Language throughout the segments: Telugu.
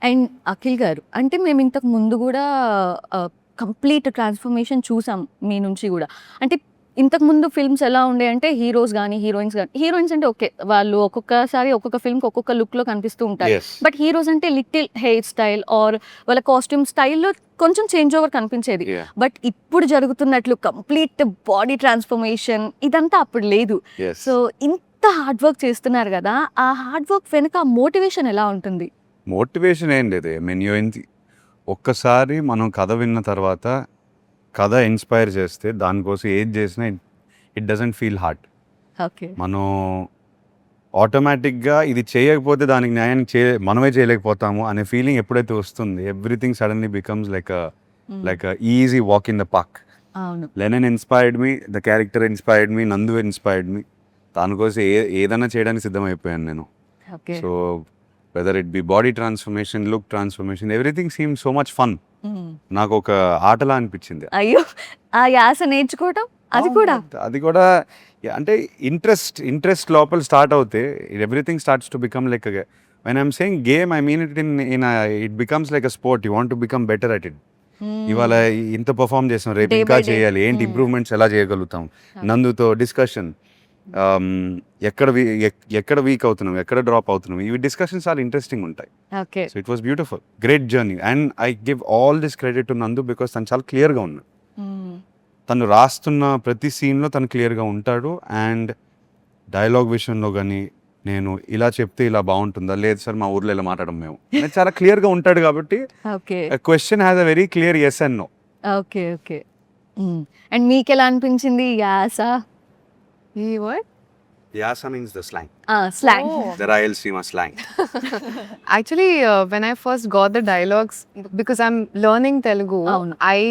అండ్ అఖిల్ గారు అంటే మేము ఇంతకు ముందు కూడా కంప్లీట్ ట్రాన్స్ఫర్మేషన్ చూసాం మీ నుంచి కూడా. అంటే ఇంతకు ముందు ఫిల్మ్స్ ఎలా ఉండే అంటే హీరోస్ కానీ హీరోయిన్స్ అంటే ఓకే వాళ్ళు ఒక్కొక్కసారి ఒక్కొక్క ఫిల్మ్కి ఒక్కొక్క లుక్లో కనిపిస్తూ ఉంటారు. ఎస్ బట్ హీరోస్ అంటే లిటిల్ హెయిర్ స్టైల్ ఆర్ వాళ్ళ కాస్ట్యూమ్ స్టైల్లో కొంచెం చేంజ్ ఓవర్ కనిపించేది. బట్ ఇప్పుడు జరుగుతున్నట్లు కంప్లీట్ బాడీ ట్రాన్స్ఫర్మేషన్ ఇదంతా అప్పుడు లేదు. ఎస్ సో ఇంత హార్డ్ వర్క్ చేస్తున్నారు కదా, ఆ హార్డ్ వర్క్ వెనుక మోటివేషన్ ఎలా ఉంటుంది? మోటివేషన్ ఏం లేదు. ఒక్కసారి మనం కథ విన్న తర్వాత కథ ఇన్స్పైర్ చేస్తే దానికోసం ఏది చేసినా it doesn't feel hard. Okay. మనం ఆటోమేటిక్గా ఇది చేయకపోతే దానికి న్యాయం మనమే చేయలేకపోతాము అనే ఫీలింగ్ ఎప్పుడైతే వస్తుంది, everything suddenly becomes like easy walk in the park. అవును. Lenin inspired me, the character inspired me, Nandu inspired me. దానికోసం ఏదైనా చేయడానికి సిద్ధమైపోయాను నేను. Okay. So whether it be body transformation, look transformation, everything seem so much fun. నాకు ఒక ఆటలా అనిపించింది. అయ్యో, ఆ యాస నేర్చుకోవటం అది కూడా అంటే ఇంట్రెస్ట్ లోపల స్టార్ట్ అవుతే everything starts to become like when I'm saying game I mean it it becomes like a sport. You want to become better at it. ఇవాళ ఇంత పర్ఫామ్ చేసాం, రేపు Day ఇంకా by day. చేయాలి, ఏంటి ఇంప్రూవ్మెంట్స్ ఎలా చేయగలుగుతాం, నందుతో డిస్కషన్, ఎక్కడ వీక్ అవుతున్నాం, ఎక్కడ డ్రాప్ అవుతున్నాం, ఇవి డిస్కషన్స్ చాలా ఇంట్రెస్టింగ్ ఉంటాయి. Okay. So it was beautiful, great journey. And I give all this credit to నందు బికాస్ తను చాలా క్లియర్గా ఉన్నాడు. తను రాస్తున్న ప్రతి సీన్లో తను క్లియర్గా ఉంటాడు. అండ్ డైలాగ్ విషయంలో కానీ నేను ఇలా చెప్తే ఇలా బాగుంటుందా, లేదు సార్ మా ఊర్లో ఇలా మాట్లాడడం మేము అనేది చాలా క్లియర్గా ఉంటాడు. కాబట్టి okay. Question has a very clear yes and no. Okay. Okay. And మీకు ఎలా అనిపించింది ఈ యాస? ఈ word Yasa means the slang, slang. the Rayalaseema slang. actually when I first got the dialogues, because I'm learning Telugu, Avunu. I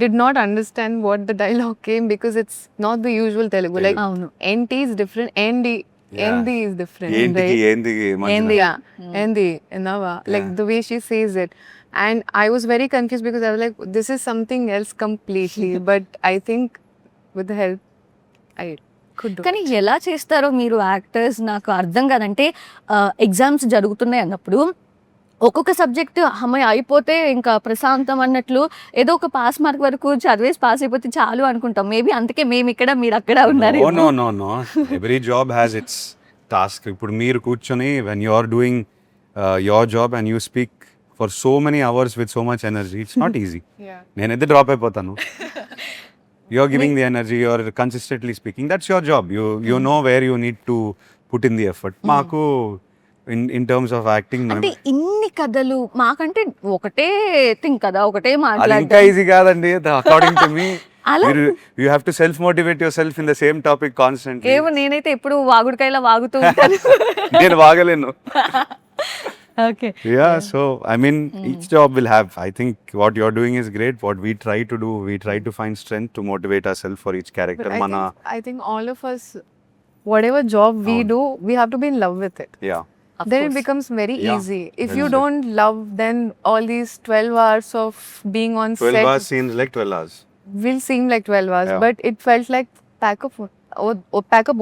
did not understand what the dialogue came because it's not the usual Telugu. Like అవును. NT is different, ND is different, ఏంటికి right? ఏంది ఏంది? Yeah, ND, Nava, like Yeah. the way she says it. And I was very confused because I was like, this is something else completely. But I think with the help, I could do కానీ it. ఎలా చేస్తారో మీరు యాక్టర్స్ నాకు అర్థం కాదంటే ఎగ్జామ్స్ జరుగుతున్నాయి అన్నప్పుడు ఒక్కొక్క సబ్జెక్ట్ అమ్మాయి అయిపోతే ఇంకా ప్రశాంతం అన్నట్లు ఏదో ఒక పాస్ మార్క్ వరకు చదివేసి పాస్ అయిపోతే చాలు అనుకుంటాం. మేబీ అందుకే మేము ఇక్కడ మీరు అక్కడ ఉన్నారు. No every job has its task. ఇప్పుడు మీరు కూర్చొని when you are doing your job and you speak for so many hours with so much energy, it's not easy. Yeah. నేనైతే డ్రాప్ అయిపోతాను. You are giving the energy, you are consistently speaking, that's your job. You know where you need to put in the effort. మాకు ఇన్ టర్మ్స్ ఆఫ్ యాక్టింగ్ అంటే ఇన్ని కథలు మాకంటే ఒకటే థింగ్ కదా, ఒకటే అది ఇంకా మాట్లాడతాం. ఈజీ కాదండి. అకార్డింగ్ టు మీ అలా మీరు you have to self motivate your self in the same topic constantly. ఏమో నేనైతే ఎప్పుడు వాగుడికాయలా వాగుతూ ఉంటాను. నేను వాగలేను. Okay. Yeah, so I mean, each job will have. I think what you're doing is great. What we try to do, we try to find strength to motivate ourselves for each character. But I think all of us, whatever job we Avunu. do, we have to be in love with it. Yeah, Of Then course. it becomes very Yeah, easy. If that's you it. don't love, then all these 12 hours of being on 12 set hours seems like 12 hours. will seem like 12 hours. Yeah. But it felt like pack up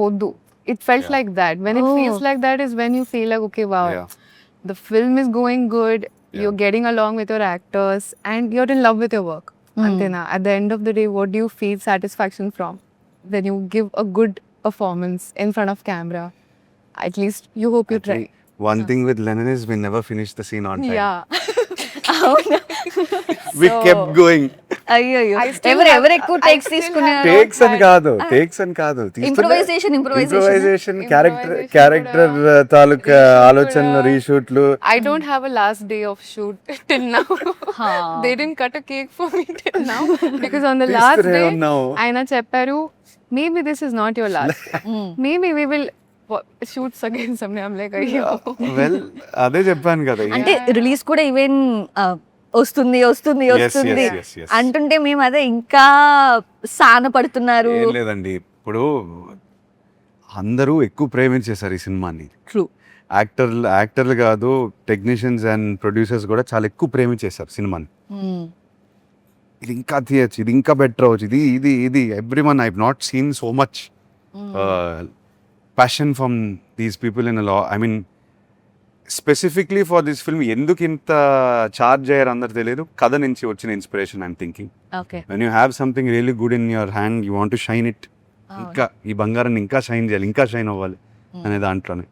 oddu. It felt Yeah. like that. When it Oh. feels like that is when you feel like, okay, wow, Yeah, the film is going good. Yeah. You're getting along with your actors and you're in love with your work. Antena, at the end of the day, what do you feel satisfaction from? When you give a good performance in front of camera. At least you hope you I try. think one thing with Lennon is we never finished the scene on time. Yeah. అవునా? We So- kept going. అయ్యో I still ఎవరు have- ఎక్కువ I టేక్స్ still తీసుకున్నారు? have- Takes and కాదు. Improvisation. Improvisation క్యారెక్టర్ తాలూకా Reshoot ఆలోచనలు, కూడా. రీషూట్లు. I don't have a last day of shoot till now. Ha. They didn't cut a cake for me till now because on the last తీస్తూనే day, ఉన్నావు. Aina చెప్పారు, maybe this is not your last. Maybe we will shoot again someday. I'm like, అయ్యో. వెల్ అదే చెప్పాను కదా. అంటే రిలీజ్ కూడా ఈవెన్ వస్తుంది yes, yes. అంటుంటే మేము అదే ఇంకా సాన పడుతున్నారు. ఏం లేదండి, ఇప్పుడు అందరూ ఎక్కువ ప్రేమించేశారు ఈ సినిమాని. ట్రూ. యాక్టర్లు కాదు, టెక్నీషియన్స్ అండ్ ప్రొడ్యూసర్స్ కూడా చాలా ఎక్కువ ప్రేమించేశారు సినిమాని. ఇది ఇంకా తీయచ్చు, ఇది ఇంకా బెటర్ అవ్వచ్చు, ఇది every one. I not seen so much passion from these people in I mean specifically for this film ఎందుకు ఇంత చార్జ్ అయ్యారు అందరు తెలియదు, కథ నుంచి వచ్చిన inspiration I'm thinking. Okay. When you have something really good in your hand, you want to shine it, ఇంకా ఈ బంగారాన్ని ఇంకా షైన్ చేయాలి, ఇంకా షైన్ అవ్వాలి అనే దాంట్లోనే.